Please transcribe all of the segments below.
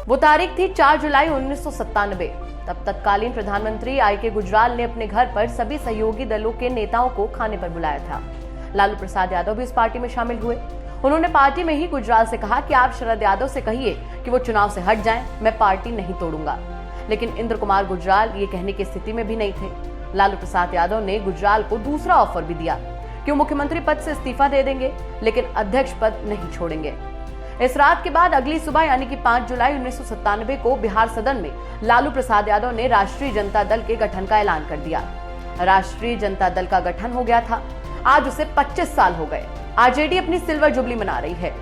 वो तारीख थी 4 जुलाई 1997। तब तत्कालीन प्रधानमंत्री आई.के. गुजराल ने अपने घर पर सभी सहयोगी दलों के नेताओं को खाने पर बुलाया था। लालू प्रसाद यादव भी इस पार्टी में शामिल हुए। उन्होंने पार्टी में ही गुजराल से कहा कि आप शरद यादव से कहिए कि वो चुनाव से हट जाएं, मैं पार्टी नहीं तोड़ूंगा। लेकिन इंद्र कुमार गुजराल ये कहने की स्थिति में भी नहीं थे। लालू प्रसाद यादव ने गुजराल को दूसरा ऑफर भी दिया कि वो मुख्यमंत्री पद से इस्तीफा दे देंगे, लेकिन अध्यक्ष पद नहीं छोड़ेंगे। इस रात के बाद अगली सुबह यानी कि 5 जुलाई 1997 को बिहार सदन में लालू प्रसाद यादव ने राष्ट्रीय जनता दल के गठन का ऐलान कर दिया। राष्ट्रीय जनता दल का गठन हो गया था। आज उसे 25 साल हो गए। आरजेडी अपनी सिल्वर जुबली मना रही है।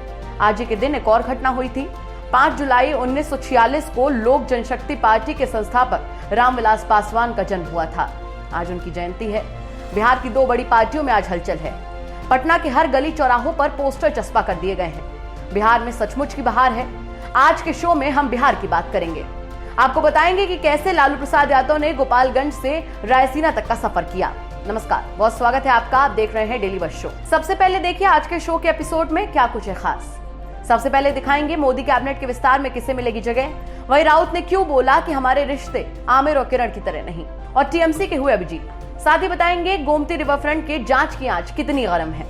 आज ही के दिन एक और घटना हुई थी। 5 जुलाई 1946 को लोक जनशक्ति पार्टी के संस्थापक रामविलास पासवान का जन्म हुआ था। आज उनकी जयंती है। बिहार की दो बड़ी पार्टियों में आज हलचल है। पटना के हर गली चौराहों पर पोस्टर चस्पा कर दिए गए हैं। बिहार में सचमुच की बहार है। आज के शो में हम बिहार की बात करेंगे। आपको बताएंगे कि कैसे लालू प्रसाद यादव ने गोपालगंज से रायसीना तक का सफर किया। नमस्कार, बहुत स्वागत है आपका। आप देख रहे हैं डेली बस शो। सबसे पहले देखिए आज के शो के एपिसोड में क्या कुछ है खास। सबसे पहले दिखाएंगे मोदी कैबिनेट के विस्तार में किसे मिलेगी जगह। वहीं राउत ने क्यों बोला कि हमारे रिश्ते आमिर और किरण की तरह नहीं, और टीएमसी के हुए अभिजीत। साथ ही बताएंगे गोमती रिवरफ्रंट के जांच की आंच कितनी गर्म है,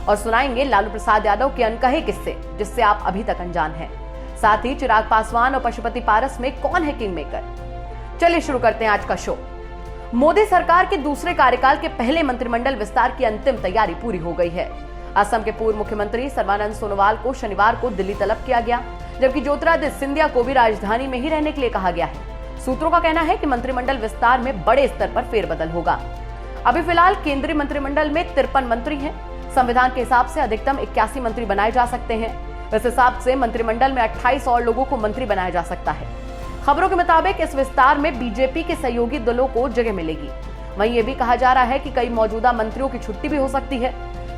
और सुनाएंगे लालू प्रसाद यादव के अनकहे किस्से जिससे आप अभी तक अनजान हैं। साथ ही चिराग पासवान और पशुपति पारस में कौन है किंग मेकर। चलिए शुरू करते हैं आज का शो। मोदी सरकार के दूसरे कार्यकाल के पहले मंत्रिमंडल विस्तार की अंतिम तैयारी पूरी हो गई है। असम के पूर्व मुख्यमंत्री सर्बानंद सोनोवाल को शनिवार को दिल्ली तलब किया गया, जबकि ज्योतिरादित्य सिंधिया को भी राजधानी में ही रहने के लिए कहा गया है। सूत्रों का कहना है कि मंत्रिमंडल विस्तार में बड़े स्तर पर फेरबदल होगा। अभी फिलहाल केंद्रीय मंत्रिमंडल में 53 मंत्री हैं। संविधान के हिसाब से अधिकतम 81 मंत्री बनाए जा सकते हैं। इस हिसाब से मंत्रिमंडल में 28 और लोगों को मंत्री बनाया जा सकता है। खबरों के मुताबिक इस विस्तार में बीजेपी के सहयोगी दलों को जगह मिलेगी। वहीं ये भी कहा जा रहा है कि कई मौजूदा मंत्रियों की छुट्टी भी हो सकती है।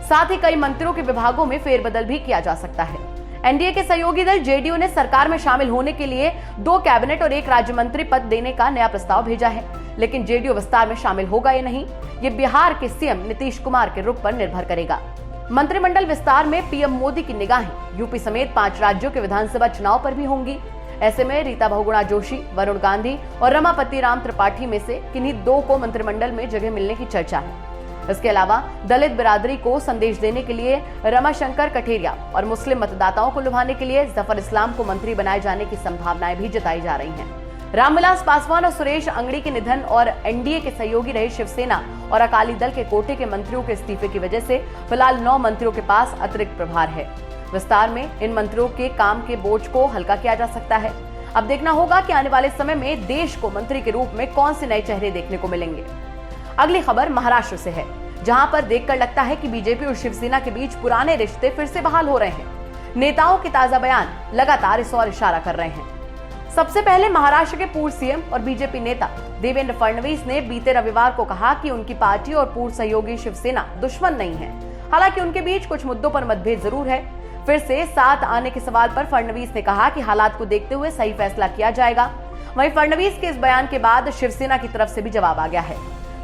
साथ ही कई मंत्रियों के विभागों में फेरबदल भी किया जा सकता है। एनडीए के सहयोगी दल जेडीयू ने सरकार में शामिल होने के लिए 2 कैबिनेट और 1 राज्य मंत्री पद देने का नया प्रस्ताव भेजा है, लेकिन जेडीयू विस्तार में शामिल होगा या नहीं, ये बिहार के सीएम नीतीश कुमार के रुख पर निर्भर करेगा। मंत्रिमंडल विस्तार में पीएम मोदी की निगाहें यूपी समेत 5 राज्यों के विधानसभा चुनाव पर भी होंगी। ऐसे में रीता बहुगुणा जोशी, वरुण गांधी और रमापति राम त्रिपाठी में से किन्हीं 2 को मंत्रिमंडल में जगह मिलने की चर्चा है। इसके अलावा दलित बिरादरी को संदेश देने के लिए रमाशंकर कठेरिया और मुस्लिम मतदाताओं को लुभाने के लिए जफर इस्लाम को मंत्री बनाए जाने की संभावनाएं भी जताई जा रही हैं। रामविलास पासवान और सुरेश अंगड़ी के निधन और एनडीए के सहयोगी रहे शिवसेना और अकाली दल के कोटे के मंत्रियों के इस्तीफे की वजह से फिलहाल 9 मंत्रियों के पास अतिरिक्त प्रभार है। विस्तार में इन मंत्रियों के काम के बोझ को हल्का किया जा सकता है। अब देखना होगा कि आने वाले समय में देश को मंत्री के रूप में कौन से नए चेहरे देखने को मिलेंगे। अगली खबर महाराष्ट्र से है, जहां पर देखकर लगता है कि बीजेपी और शिवसेना के बीच पुराने रिश्ते फिर से बहाल हो रहे हैं। नेताओं के ताजा बयान लगातार इस ओर इशारा कर रहे हैं। सबसे पहले महाराष्ट्र के पूर्व सीएम और बीजेपी नेता देवेंद्र फडणवीस ने बीते रविवार को कहा कि उनकी पार्टी और पूर्व सहयोगी शिवसेना दुश्मन नहीं है। हालांकि उनके बीच कुछ मुद्दों पर मतभेद जरूर है। फिर से साथ आने के सवाल पर फडणवीस ने कहा कि हालात को देखते हुए सही फैसला किया जाएगा। वहीं फडणवीस के इस बयान के बाद शिवसेना की तरफ से भी जवाब आ गया है।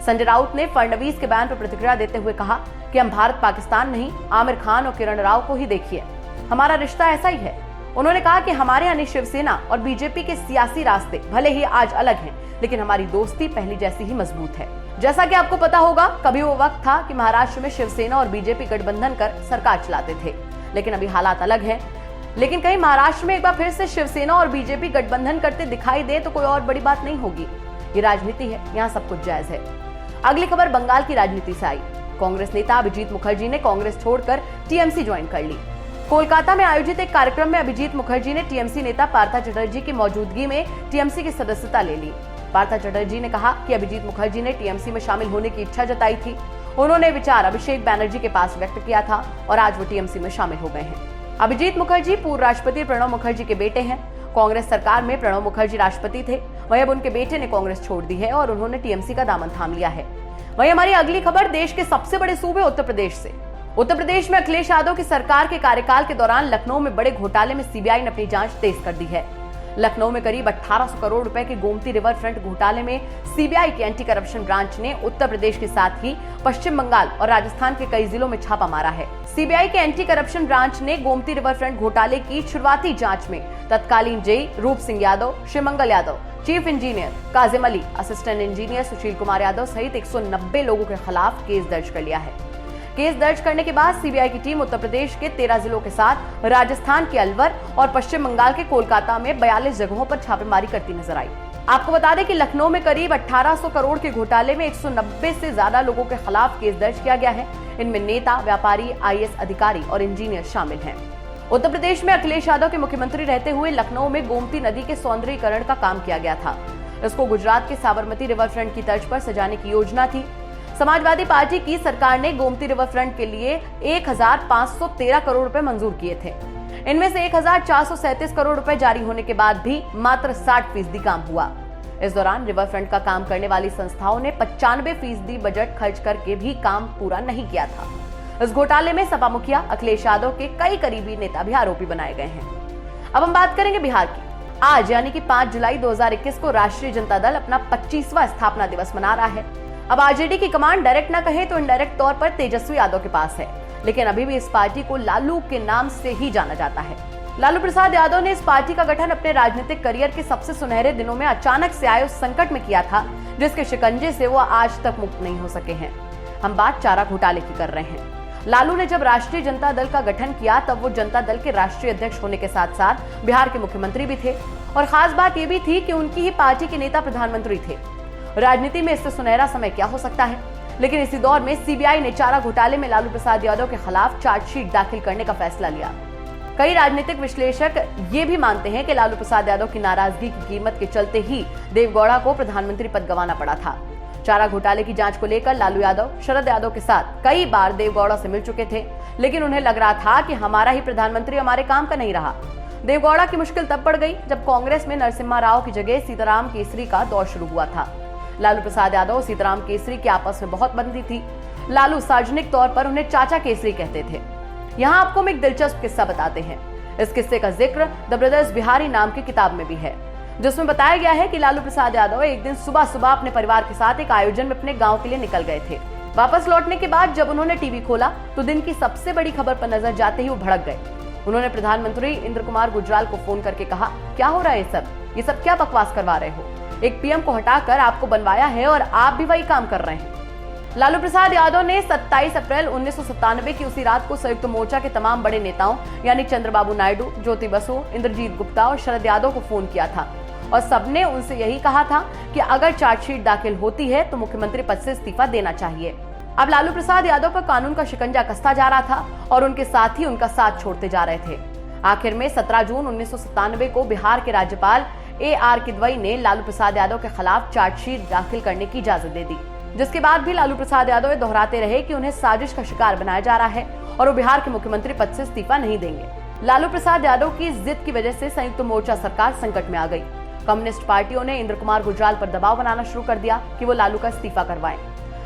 संजय राउत ने फडणवीस के बयान पर प्रतिक्रिया देते हुए कहा कि हम भारत पाकिस्तान नहीं, आमिर खान और किरण राव को ही देखिए, हमारा रिश्ता ऐसा ही है। उन्होंने कहा कि हमारे यानी शिवसेना और बीजेपी के सियासी रास्ते भले ही आज अलग हैं, लेकिन हमारी दोस्ती पहली जैसी ही मजबूत है। जैसा कि आपको पता होगा, कभी वो वक्त था कि महाराष्ट्र में शिवसेना और बीजेपी गठबंधन कर सरकार चलाते थे, लेकिन अभी हालात अलग हैं। लेकिन कहीं महाराष्ट्र में एक बार फिर से शिवसेना और बीजेपी गठबंधन करते दिखाई दे तो कोई और बड़ी बात नहीं होगी। ये राजनीति है, यहाँ सब कुछ जायज है। अगली खबर बंगाल की राजनीति से आई। कांग्रेस नेता अभिजीत मुखर्जी ने कांग्रेस छोड़कर टीएमसी ज्वाइन कर ली। कोलकाता में आयोजित एक कार्यक्रम में अभिजीत मुखर्जी ने टीएमसी नेता पार्था चटर्जी की मौजूदगी में टीएमसी की सदस्यता ले ली। पार्था चटर्जी ने कहा कि अभिजीत मुखर्जी ने टीएमसी में शामिल होने की इच्छा जताई थी। उन्होंने विचार अभिषेक बैनर्जी के पास व्यक्त किया था और आज वो टीएमसी में शामिल हो गए हैं। अभिजीत मुखर्जी पूर्व राष्ट्रपति प्रणब मुखर्जी के बेटे हैं। कांग्रेस सरकार में प्रणब मुखर्जी राष्ट्रपति थे, वहीं अब उनके बेटे ने कांग्रेस छोड़ दी है और उन्होंने टीएमसी का दामन थाम लिया है। वहीं हमारी अगली खबर देश के सबसे बड़े सूबे उत्तर प्रदेश से। उत्तर प्रदेश में अखिलेश यादव की सरकार के कार्यकाल के दौरान लखनऊ में बड़े घोटाले में सीबीआई ने अपनी जांच तेज कर दी है। लखनऊ में करीब 1800 करोड़ रुपए के गोमती रिवर फ्रंट घोटाले में सीबीआई की एंटी करप्शन ब्रांच ने उत्तर प्रदेश के साथ ही पश्चिम बंगाल और राजस्थान के कई जिलों में छापा मारा है। सीबीआई के एंटी करप्शन ब्रांच ने गोमती रिवर फ्रंट घोटाले की शुरुआती जांच में तत्कालीन JE Roop Singh Yadav, Shivmangal Yadav, chief engineer Kazim Ali, assistant engineer Sushil Kumar Yadav सहित 190 लोगों के खिलाफ केस दर्ज कर लिया है। केस दर्ज करने के बाद सीबीआई की टीम उत्तर प्रदेश के 13 जिलों के साथ राजस्थान के अलवर और पश्चिम बंगाल के कोलकाता में 42 जगहों पर छापेमारी करती नजर आई। आपको बता दें कि लखनऊ में करीब 1800 करोड़ के घोटाले में 190 से ज्यादा लोगों के खिलाफ केस दर्ज किया गया है। इनमें नेता, व्यापारी, आईएएस अधिकारी और इंजीनियर शामिल हैं। उत्तर प्रदेश में अखिलेश यादव के मुख्यमंत्री रहते हुए लखनऊ में गोमती नदी के सौंदर्यीकरण का काम किया गया था। इसको गुजरात के साबरमती रिवर फ्रंट की तर्ज पर सजाने की योजना थी। समाजवादी पार्टी की सरकार ने गोमती रिवर फ्रंट के लिए 1513 करोड़ रुपए मंजूर किए थे। इनमें से 1437 करोड़ रुपए जारी होने के बाद भी मात्र 60% काम हुआ। इस दौरान रिवर फ्रंट का काम करने वाली संस्थाओं ने 95% बजट खर्च करके भी काम पूरा नहीं किया था। इस घोटाले में सपा मुखिया अखिलेश यादव के कई करीबी नेता भी आरोपी बनाए गए हैं। अब हम बात करेंगे बिहार की। आज यानी कि 5 जुलाई 2021 को राष्ट्रीय जनता दल अपना 25वां स्थापना दिवस मना रहा है। अब आरजेडी की कमान डायरेक्ट ना कहे तो इनडायरेक्ट तौर पर तेजस्वी यादव के पास है, लेकिन अभी भी इस पार्टी को लालू के नाम से ही जाना जाता है। लालू प्रसाद यादव ने इस पार्टी का गठन अपने राजनीतिक करियर के सबसे सुनहरे दिनों में अचानक से आए उस संकट में किया था, जिसके शिकंजे से वो आज तक मुक्त नहीं हो सके हैं। हम बात चारा घोटाले की कर रहे हैं। लालू ने जब राष्ट्रीय जनता दल का गठन किया तब वो जनता दल के राष्ट्रीय अध्यक्ष होने के साथ साथ बिहार के मुख्यमंत्री भी थे, और खास बात ये भी थी कि उनकी ही पार्टी के नेता प्रधानमंत्री थे। राजनीति में इससे सुनहरा समय क्या हो सकता है। लेकिन इसी दौर में सीबीआई ने चारा घोटाले में लालू प्रसाद यादव के खिलाफ चार्जशीट दाखिल करने का फैसला लिया। कई राजनीतिक विश्लेषक ये भी मानते हैं कि लालू प्रसाद यादव की नाराजगी की कीमत के चलते ही देवगौड़ा को प्रधानमंत्री पद गंवाना पड़ा था। चारा घोटाले की जांच को लेकर लालू यादव शरद यादव के साथ कई बार देवगौड़ा से मिल चुके थे, लेकिन उन्हें लग रहा था कि हमारा ही प्रधानमंत्री हमारे काम का नहीं रहा। देवगौड़ा की मुश्किल तब पड़ गई जब कांग्रेस में नरसिम्हा राव की जगह सीताराम केसरी का दौर शुरू हुआ था। लालू प्रसाद यादव और सीताराम केसरी की आपस में बहुत बनती थी। लालू सार्वजनिक तौर पर उन्हें चाचा केसरी कहते थे। यहाँ आपको हम एक दिलचस्प किस्सा बताते हैं। इस किस्से का जिक्र द ब्रदर्स बिहारी नाम की किताब में भी है, जिसमें बताया गया है कि लालू प्रसाद यादव एक दिन सुबह सुबह अपने परिवार के साथ एक आयोजन में अपने गाँव के लिए निकल गए थे। वापस लौटने के बाद जब उन्होंने टीवी खोला तो दिन की सबसे बड़ी खबर पर नजर जाते ही वो भड़क गए। उन्होंने प्रधानमंत्री इंद्र कुमार गुजराल को फोन करके कहा, क्या हो रहा है ये सब क्या बकवास करवा रहे हो? एक पीएम को हटाकर आपको बनवाया है और आप भी वही काम कर रहे हैं। लालू प्रसाद यादव ने 27 अप्रैल 1997 की उसी रात को संयुक्त मोर्चा के तमाम बड़े नेताओं यानी चंद्रबाबू नायडू, ज्योति बसु, इंद्रजीत गुप्ता और शरद यादव को फोन किया था, और सबने उनसे यही कहा था कि अगर चार्जशीट दाखिल होती है तो मुख्यमंत्री पद से इस्तीफा देना चाहिए। अब लालू प्रसाद यादव पर कानून का शिकंजा कसता जा रहा था और उनके साथी उनका साथ छोड़ते जा रहे थे। आखिर में 17 जून 1997 को बिहार के राज्यपाल AR किदवई ने लालू प्रसाद यादव के खिलाफ चार्जशीट दाखिल करने की इजाजत दे दी, जिसके बाद भी लालू प्रसाद यादव दोहराते रहे कि उन्हें साजिश का शिकार बनाया जा रहा है और वो बिहार के मुख्यमंत्री पद से इस्तीफा नहीं देंगे। लालू प्रसाद यादव की जिद की वजह से संयुक्त मोर्चा सरकार संकट में आ गई। कम्युनिस्ट पार्टियों ने इंद्र कुमार गुजराल पर दबाव बनाना शुरू कर दिया कि वो लालू का इस्तीफा करवाएं।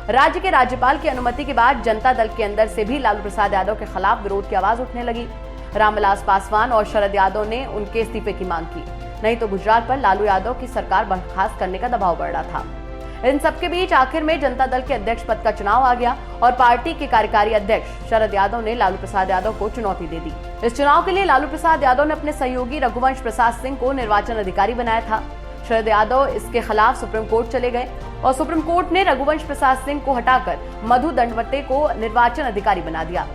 राज्य के राज्यपाल की अनुमति के बाद जनता दल के अंदर से भी लालू प्रसाद यादव के खिलाफ विरोध की आवाज उठने लगी। रामविलास पासवान और शरद यादव ने उनके इस्तीफे की मांग की, नहीं तो गुजरात पर लालू यादव की सरकार बर्खास्त करने का दबाव बढ़ रहा था। इन सबके बीच आखिर में जनता दल के अध्यक्ष पद का चुनाव आ गया और पार्टी के कार्यकारी अध्यक्ष शरद यादव ने लालू प्रसाद यादव को चुनौती दे दी। इस चुनाव के लिए लालू प्रसाद यादव ने अपने सहयोगी रघुवंश प्रसाद सिंह को निर्वाचन अधिकारी बनाया था। शरद यादव इसके खिलाफ सुप्रीम कोर्ट चले गए और सुप्रीम कोर्ट ने रघुवंश प्रसाद सिंह को हटाकर मधु दंडवते को निर्वाचन अधिकारी बना दिया।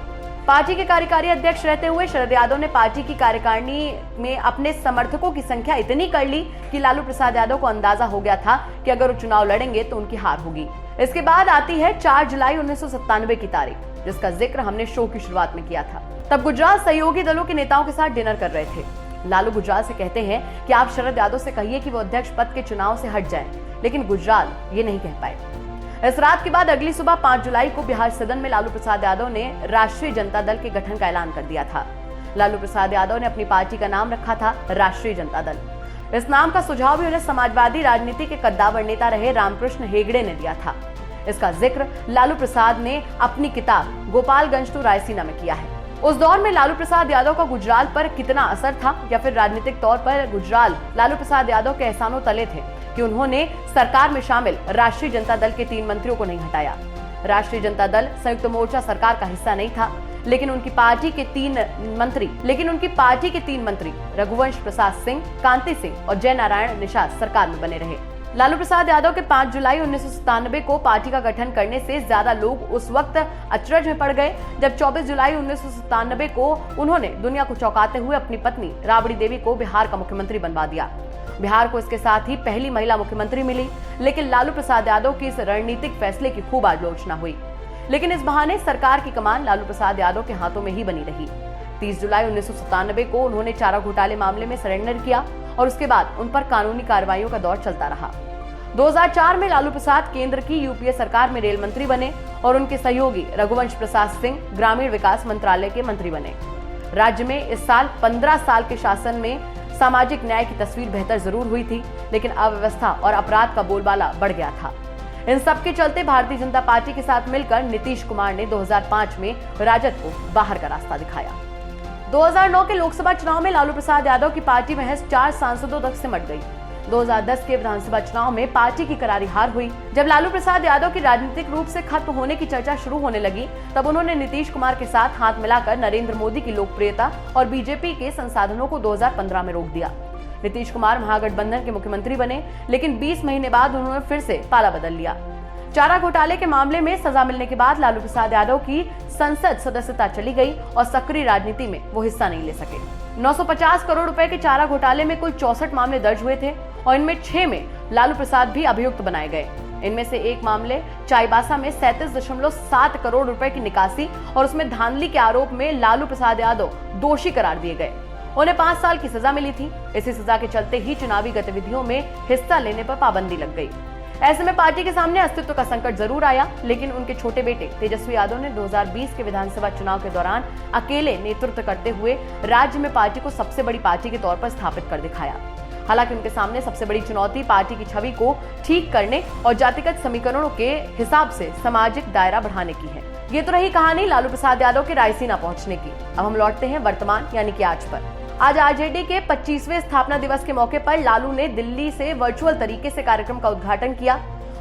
पार्टी के कार्यकारी अध्यक्ष रहते हुए शरद यादव ने पार्टी की कार्यकारिणी में अपने समर्थकों की संख्या इतनी कर ली कि लालू प्रसाद यादव को अंदाजा हो गया था कि अगर वो चुनाव लड़ेंगे तो उनकी हार होगी। इसके बाद आती है 4 जुलाई 1997 की तारीख, जिसका जिक्र हमने शो की शुरुआत में किया था। तब गुजराल सहयोगी दलों के नेताओं के साथ डिनर कर रहे थे। लालू गुजराल से कहते हैं कि आप शरद यादव से कहिए कि वो अध्यक्ष पद के चुनाव से हट जाएं, लेकिन गुजराल ये नहीं कह पाए। इस रात के बाद अगली सुबह 5 जुलाई को बिहार सदन में लालू प्रसाद यादव ने राष्ट्रीय जनता दल के गठन का ऐलान कर दिया था। लालू प्रसाद यादव ने अपनी पार्टी का नाम रखा था राष्ट्रीय जनता दल। इस नाम का सुझाव भी उन्हें समाजवादी राजनीति के कद्दावर नेता रहे रामकृष्ण हेगड़े ने दिया था। इसका जिक्र लालू प्रसाद ने अपनी किताब गोपालगंज टू रायसीना में किया है। उस दौर में लालू प्रसाद यादव का गुजराल पर कितना असर था, या फिर राजनीतिक तौर पर गुजराल लालू प्रसाद यादव के एहसानों तले थे कि उन्होंने सरकार में शामिल राष्ट्रीय जनता दल के 3 मंत्रियों को नहीं हटाया। राष्ट्रीय जनता दल संयुक्त मोर्चा सरकार का हिस्सा नहीं था, लेकिन उनकी पार्टी के 3 मंत्री रघुवंश प्रसाद सिंह, कांति सिंह और जय नारायण निषाद सरकार में बने रहे। लालू प्रसाद यादव के 5 जुलाई 1997 को पार्टी का गठन करने से ज्यादा लोग उस वक्त अचरज में पड़ गए, जब 24 जुलाई 1997 को उन्होंने दुनिया को चौंकाते हुए अपनी पत्नी राबड़ी देवी को बिहार का मुख्यमंत्री बनवा दिया। बिहार को इसके साथ ही पहली महिला मुख्यमंत्री मिली, लेकिन लालू प्रसाद यादव के इस रणनीतिक फैसले की खूब आलोचना हुई। लेकिन इस बहाने सरकार की कमान लालू प्रसाद यादव के हाथों में ही बनी रही। 30 जुलाई 1997 को उन्होंने चारा घोटाले मामले में सरेंडर किया और उसके बाद उन पर कानूनी कार्रवाइयों का दौर चलता रहा। 2004 में लालू प्रसाद केंद्र की यूपीए सरकार में रेल मंत्री बने और उनके सहयोगी रघुवंश प्रसाद सिंह ग्रामीण विकास मंत्रालय के मंत्री बने। राज्य में इस साल 15 साल के शासन में सामाजिक न्याय की तस्वीर बेहतर जरूर हुई थी, लेकिन अव्यवस्था और अपराध का बोलबाला बढ़ गया था। इन सब के चलते भारतीय जनता पार्टी के साथ मिलकर नीतीश कुमार ने 2005 में राजद को बाहर का रास्ता दिखाया। 2009 के लोकसभा चुनाव में लालू प्रसाद यादव की पार्टी महज 4 सांसदों तक सिमट गई। 2010 के विधानसभा चुनाव में पार्टी की करारी हार हुई। जब लालू प्रसाद यादव की राजनीतिक रूप से खत्म होने की चर्चा शुरू होने लगी, तब उन्होंने नीतीश कुमार के साथ हाथ मिलाकर नरेंद्र मोदी की लोकप्रियता और बीजेपी के संसाधनों को 2015 में रोक दिया। नीतीश कुमार महागठबंधन के मुख्यमंत्री बने, लेकिन 20 महीने बाद उन्होंने फिर से पाला बदल लिया। चारा घोटाले के मामले में सजा मिलने के बाद लालू प्रसाद यादव की संसद सदस्यता चली गई और सक्रिय राजनीति में वो हिस्सा नहीं ले सके। 950 करोड़ रुपए के चारा घोटाले में कुल 64 मामले दर्ज हुए थे और इनमें 6 में लालू प्रसाद भी अभियुक्त बनाए गए। इनमें से एक मामले चाईबासा में 37.7 करोड़ रुपए की निकासी और उसमें धांधली के आरोप में लालू प्रसाद यादव दोषी करार दिए गए। उन्हें 5 साल की सजा मिली थी। इसी सजा के चलते ही चुनावी गतिविधियों में हिस्सा लेने पर पाबंदी लग गई। ऐसे में पार्टी के सामने अस्तित्व का संकट जरूर आया, लेकिन उनके छोटे बेटे तेजस्वी यादव ने 2020 के विधानसभा चुनाव के दौरान अकेले नेतृत्व करते हुए राज्य में पार्टी को सबसे बड़ी पार्टी के तौर पर स्थापित कर दिखाया। हालांकि उनके सामने सबसे बड़ी चुनौती पार्टी की छवि को ठीक करने और जातिगत समीकरणों के हिसाब से सामाजिक दायरा बढ़ाने की है। ये तो रही कहानी लालू प्रसाद यादव के रायसीना पहुंचने की। अब हम लौटते हैं वर्तमान यानी कि आज पर। आज आरजेडी के 25वें स्थापना दिवस के मौके पर लालू ने दिल्ली से वर्चुअल तरीके से कार्यक्रम का उद्घाटन किया।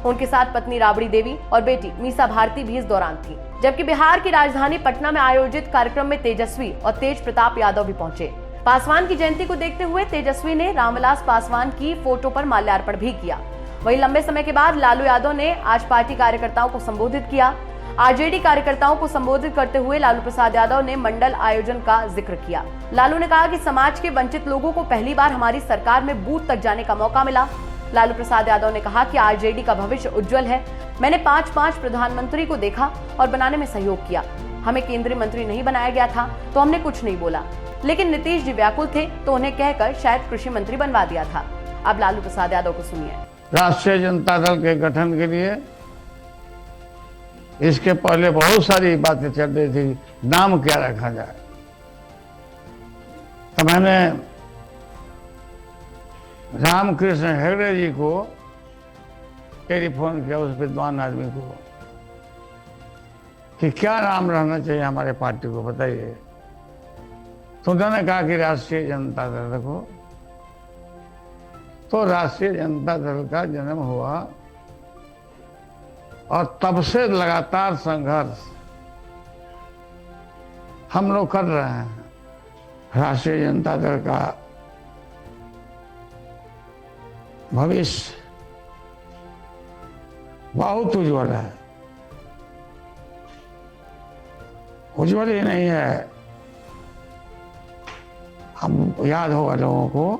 उनके साथ पत्नी राबड़ी देवी और बेटी मीसा भारती भी इस दौरान थी। जबकि बिहार की राजधानी पटना में आयोजित कार्यक्रम में तेजस्वी और तेज प्रताप यादव भी पहुंचे। पासवान की जयंती को देखते हुए तेजस्वी ने रामविलास पासवान की फोटो पर माल्यार्पण भी किया। वहीं लंबे समय के बाद लालू यादव ने आज पार्टी कार्यकर्ताओं को संबोधित किया। आरजेडी कार्यकर्ताओं को संबोधित करते हुए लालू प्रसाद यादव ने मंडल आयोजन का जिक्र किया। लालू ने कहा कि समाज के वंचित लोगों को पहली बार हमारी सरकार में बूथ तक जाने का मौका मिला। लालू प्रसाद यादव ने कहा कि आरजेडी का भविष्य उज्जवल है। मैंने 5 प्रधानमंत्री को देखा और बनाने में सहयोग किया। हमें केंद्रीय मंत्री नहीं बनाया गया था तो हमने कुछ नहीं बोला, लेकिन नीतीश जी व्याकुल थे तो उन्हें कहकर शायद कृषि मंत्री बनवा दिया था। अब लालू प्रसाद यादव को सुनिए। राष्ट्रीय जनता दल के गठन के लिए इसके पहले बहुत सारी बातें चल रही थी, नाम क्या रखा जाए। तो मैंने रामकृष्ण हेगड़े जी को टेलीफोन किया, उस विद्वान आदमी को, कि क्या नाम रहना चाहिए हमारे पार्टी को, बताइए। तो उन्होंने कहा कि राष्ट्रीय जनता दल रखो। तो राष्ट्रीय जनता दल का जन्म हुआ और तब से लगातार संघर्ष हम लोग कर रहे हैं। राष्ट्रीय जनता दल का भविष्य बहुत उज्जवल है। उज्जवल ही नहीं है, हम याद होगा लोगों को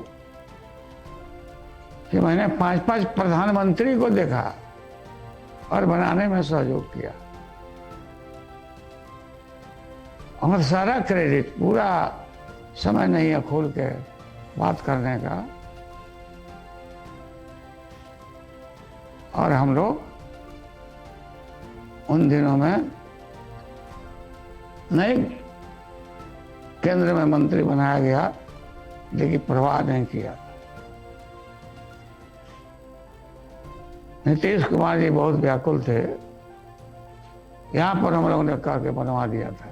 कि मैंने 5 प्रधानमंत्री को देखा और बनाने में सहयोग किया। और सारा क्रेडिट, पूरा समय नहीं है खोल के बात करने का। और हम लोग उन दिनों में नहीं केंद्र में मंत्री बनाया गया, लेकिन परवाह नहीं किया। नीतीश कुमार जी बहुत व्याकुल थे, यहाँ पर हम लोगों ने कह के बनवा दिया था।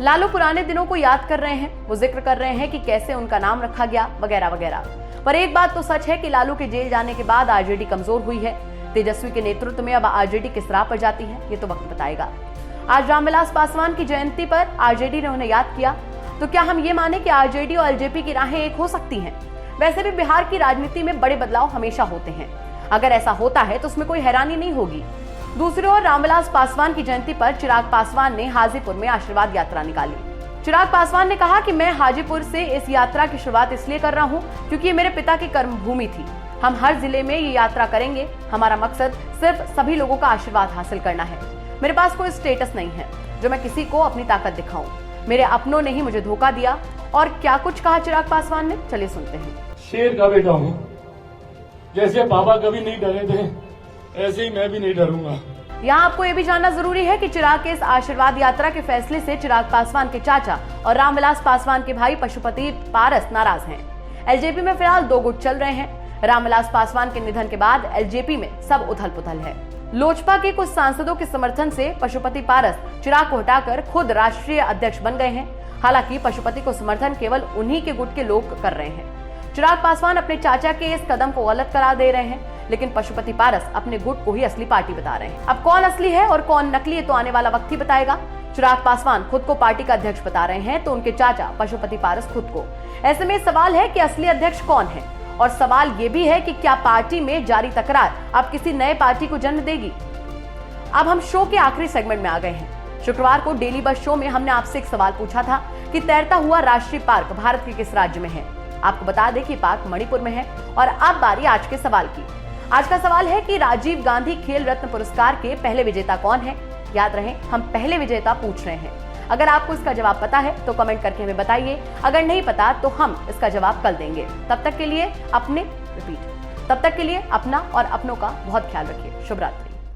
लालू पुराने दिनों को याद कर रहे हैं, वो जिक्र कर रहे हैं कि कैसे उनका नाम रखा गया वगैरह वगैरह। पर एक बात तो सच है कि लालू के जेल जाने के बाद आरजेडी कमजोर हुई है। तेजस्वी के नेतृत्व में अब आरजेडी किस राह पर जाती है, ये तो वक्त बताएगा। आज रामविलास पासवान की जयंती पर आरजेडी ने उन्हें याद किया, तो क्या हम ये माने कि आरजेडी और एलजेपी की राहें एक हो सकती हैं? वैसे भी बिहार की राजनीति में बड़े बदलाव हमेशा होते हैं। अगर ऐसा होता है तो उसमें कोई हैरानी नहीं होगी। दूसरी ओर रामविलास पासवान की जयंती पर चिराग पासवान ने हाजीपुर में आशीर्वाद यात्रा निकाली। चिराग पासवान ने कहा कि मैं हाजीपुर से इस यात्रा की शुरुआत इसलिए कर रहा हूं क्योंकि ये मेरे पिता की कर्मभूमि थी। हम हर जिले में ये यात्रा करेंगे। हमारा मकसद सिर्फ सभी लोगों का आशीर्वाद हासिल करना है। मेरे पास कोई स्टेटस नहीं है जो मैं किसी को अपनी ताकत दिखाऊं। मेरे अपनों ने ही मुझे धोखा दिया। और क्या कुछ कहा चिराग पासवान ने, चलिए सुनते हैं। शेर का बेटा हूँ, जैसे पापा कभी नहीं डरे थे ऐसे ही मैं भी नहीं डरूंगा। यहाँ आपको ये भी जानना जरूरी है कि चिराग के इस आशीर्वाद यात्रा के फैसले से चिराग पासवान के चाचा और रामविलास पासवान के भाई पशुपति पारस नाराज हैं। एलजेपी में फिलहाल दो गुट चल रहे हैं। रामविलास पासवान के निधन के बाद एलजेपी में सब उथल पुथल है। लोजपा के कुछ सांसदों के समर्थन से पशुपति पारस चिराग को हटाकर खुद राष्ट्रीय अध्यक्ष बन गए हैं। हालांकि पशुपति को समर्थन केवल उन्हीं के गुट के लोग कर रहे हैं। चिराग पासवान अपने चाचा के इस कदम को गलत करार दे रहे हैं, लेकिन पशुपति पारस अपने गुट को ही असली पार्टी बता रहे हैं। अब कौन असली है और कौन नकली है तो आने वाला वक्त ही बताएगा। चिराग पासवान खुद को पार्टी का अध्यक्ष बता रहे हैं तो उनके चाचा पशुपति पारस खुद को। ऐसे में सवाल है कि असली अध्यक्ष कौन है, और सवाल ये भी है कि क्या पार्टी में जारी तकरार अब किसी नए पार्टी को जन्म देगी। अब हम शो के आखिरी सेगमेंट में आ गए हैं। शुक्रवार को डेली बस शो में हमने आपसे एक सवाल पूछा था कि तैरता हुआ राष्ट्रीय पार्क भारत के किस राज्य में है। आपको बता दें कि पार्क मणिपुर में है। और अब बारी आज के सवाल की। आज का सवाल है कि राजीव गांधी खेल रत्न पुरस्कार के पहले विजेता कौन है। याद रहे, हम पहले विजेता पूछ रहे हैं। अगर आपको इसका जवाब पता है तो कमेंट करके हमें बताइए। अगर नहीं पता तो हम इसका जवाब कल देंगे। तब तक के लिए अपना और अपनों का बहुत ख्याल रखिए। शुभ रात्रि।